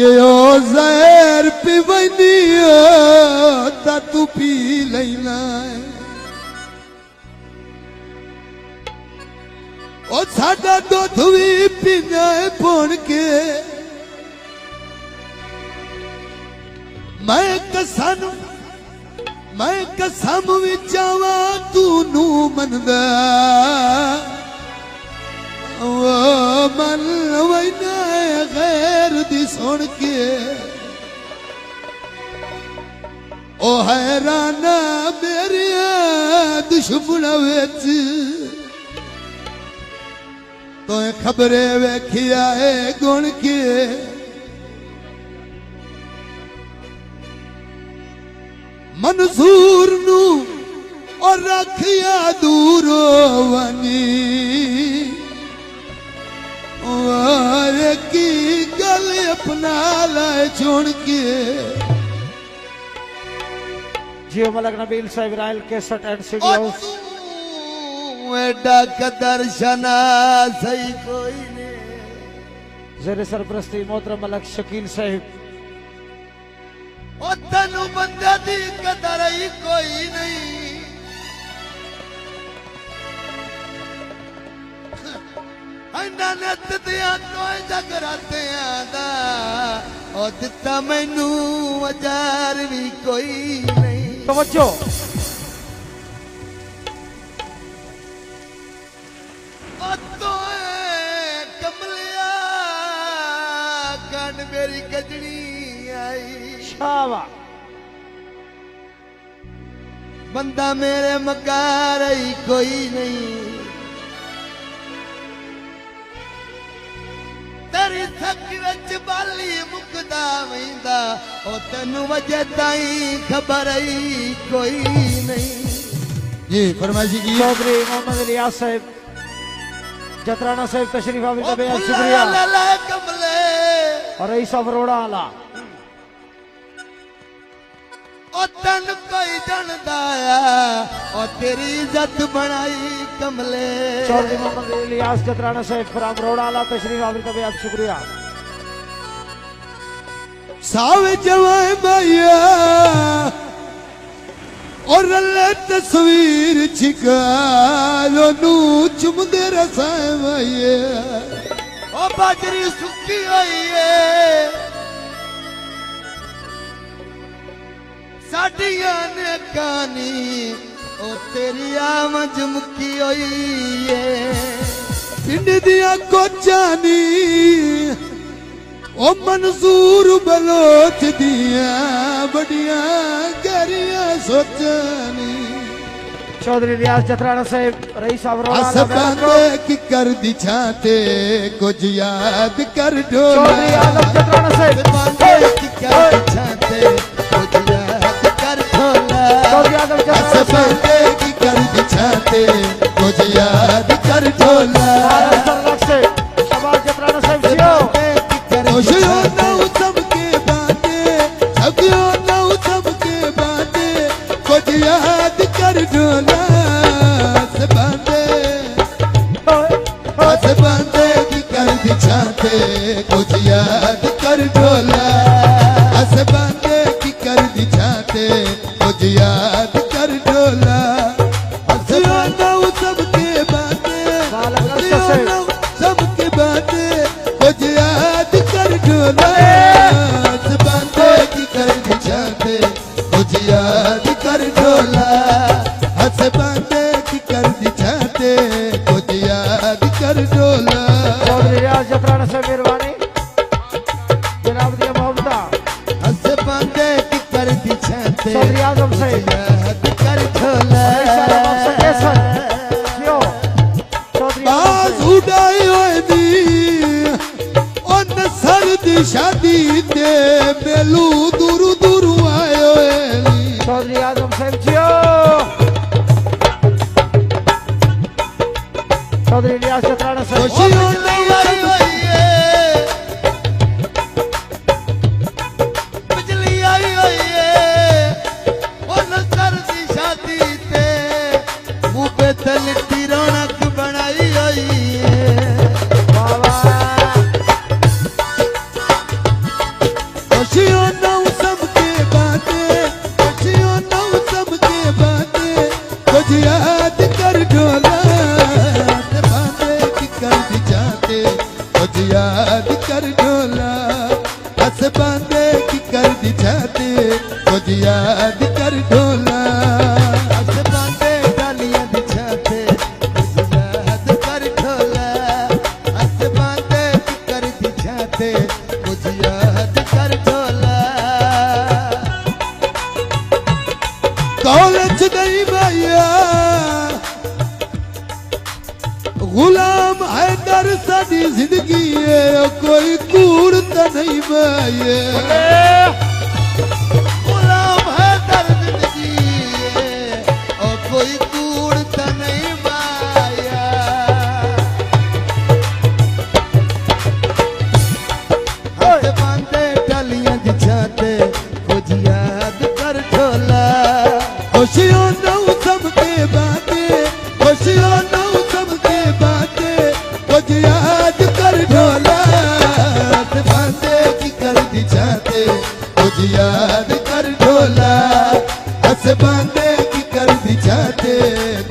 यो जहर पीवनी ता तू पी लेना ओ साडा दुध भी पीना पुण के मैं कसम विचावा तू नू मनदा मन वैना गैर दी सुन के ओ हैराना मेरे दुश्मन विच तो खबरे वेखिया है गुण के मंसूर नू और रखिया दूर वनी की गल अपना लाए छोड़ के जियो Malik Nabeel Sahib royal cassette and CD house एडा कदरशना सही कोई ने ज़ेरे सरपरस्ती मोहतरम मलक शकील साहिब ओ तनु बंदे दी कदर ही कोई नहीं नत दिया तो जगराते दा ओ दिता मैनू अजार भी कोई नहीं तवज्जो ओ तो कमलिया कान मेरी गजनी आई शाबा बंदा मेरे मकार ही कोई नहीं तेरी थकी विच बाली मुकदा वैंदा ओ तैनू वजह ताई खबर ही कोई नहीं जी फरमाइशी की चौधरी मोहम्मद इलियास साहब जतराना साहब तशरीफ आविल का बेहद शुक्रिया कमले और रईस अरोड़ा आला ओ तन कोई जानदा ओ तेरी इज्जत बनाई कमले चौधरी मोहम्मद इलियास जतराना साहब फराम रोड़ा आला तशरीफ आविल का बेहद शुक्रिया सावे जवाए माया और ले तस्वीर छिकालो नू चुमदे रसाए माया ओ बाजरी सुक्की होई है साडियां ने कहानी ओ तेरी आमज मुक्की होई है पिंड दिया कोचानी ओ मंसूर बलोच दिया बड़िया गहरिया सोचानी चौधरी इलियास जतराना साहब रईस अरोड़ा आसमाने की कर दी छाते कुछ याद कर ढोला चौधरी आलम जतराना साहब आसमाने की कर दी छाते कुछ याद कर ढोला चौधरी आलम जतराना आसमाने की कर दी छाते कुछ याद कर ढोला सरलख से शबाज जतराना साहब जियो खुशियों नौ सबके बातें सखियों नौ सबके बातें कुछ याद कर ढोला की कर दी छाते कुछ याद कर ढोला हस बांधे की कर दी छाते कुछ याद कर ढोला हसियों नौ सबके बातें सबके बातें कुछ याद कर ढोला हस बांधे की कर दी छाते कुछ याद कर ढोला हस बांधे की कर दी छाते कुछ याद कर ढोला चौधरी इलियास जतराना साहब मेहरबानी जनाब दिया मोहब्बता हस बांधे की कर दी छाते चौधरी आजम साहब याद कर ढोला बाज उड़ाई होए दी उन सर्दी शादी ते मेलू दूर दूर आए होए चौधरी आजम साहब जियो चौधरी इलियास जतराना साहब खुशियों नहीं आई हुई है बिजली आई हुई है उन सर्दी शादी ते मुँह पे तलती रौनक बनाई हुई है दी जिंदगी है कोई कूड़ तो नहीं माये गुलाम है दर्द जिंदगी है और कोई कूड़ तो नहीं माया हाथ बांधे टलियां दिछाते कुछ याद कर ढोला खुशियों नौ सबके बाते खुशियों नौ सबके बाते कुछ याद कर ढोला हाथ बांधे की कर दिछाते कुछ याद कर ढोला हंस बांधे की कर दिछाते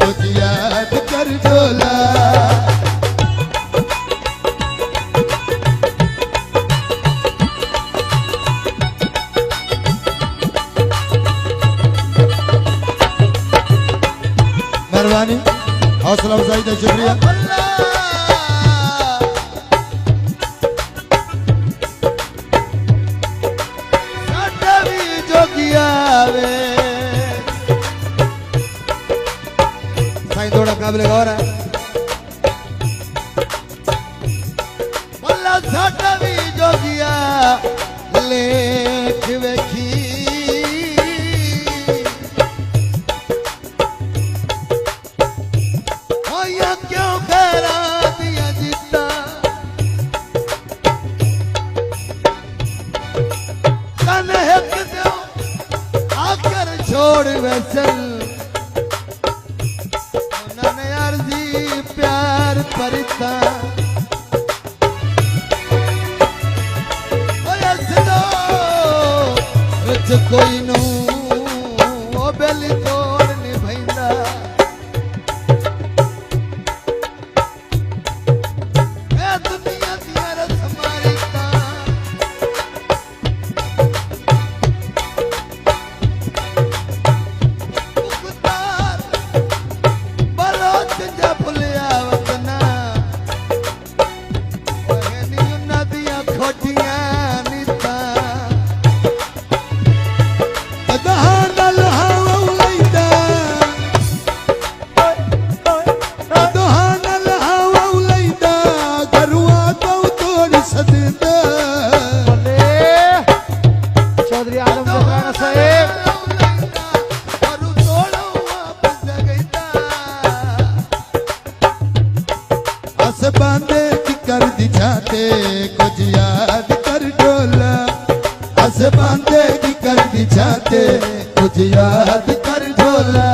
कुछ याद कर ढोला मेहरबानी हौसला अफजाई का शुक्रिया साडा भी जोगिया वे साईं थोड़ा काबिल गौर है मल्ला साडा भी जोगिया लेख वेखी होया क्यों खैरा दिया जीता कन हिक दो आकर छोड़ वैसल उन्होंने अर्जी प्यार परता होया सदो रुच कोई नू ओ बेली तोड़ निभैंदा ए दुनिया दिया रस मारीता मुख्तार बलोच जा भुलिया वतना ओए नी नदियां खोटियां नीता दहानल हाव लैदा दहानल हाव लैदा गरुआ तो तोड़ सददा चौधरी आलम जतराना साहेब हंस बांधे की कर दिछाते कुछ याद कर ढोला हंस बांधे की कर दिछाते कुछ याद कर ढोला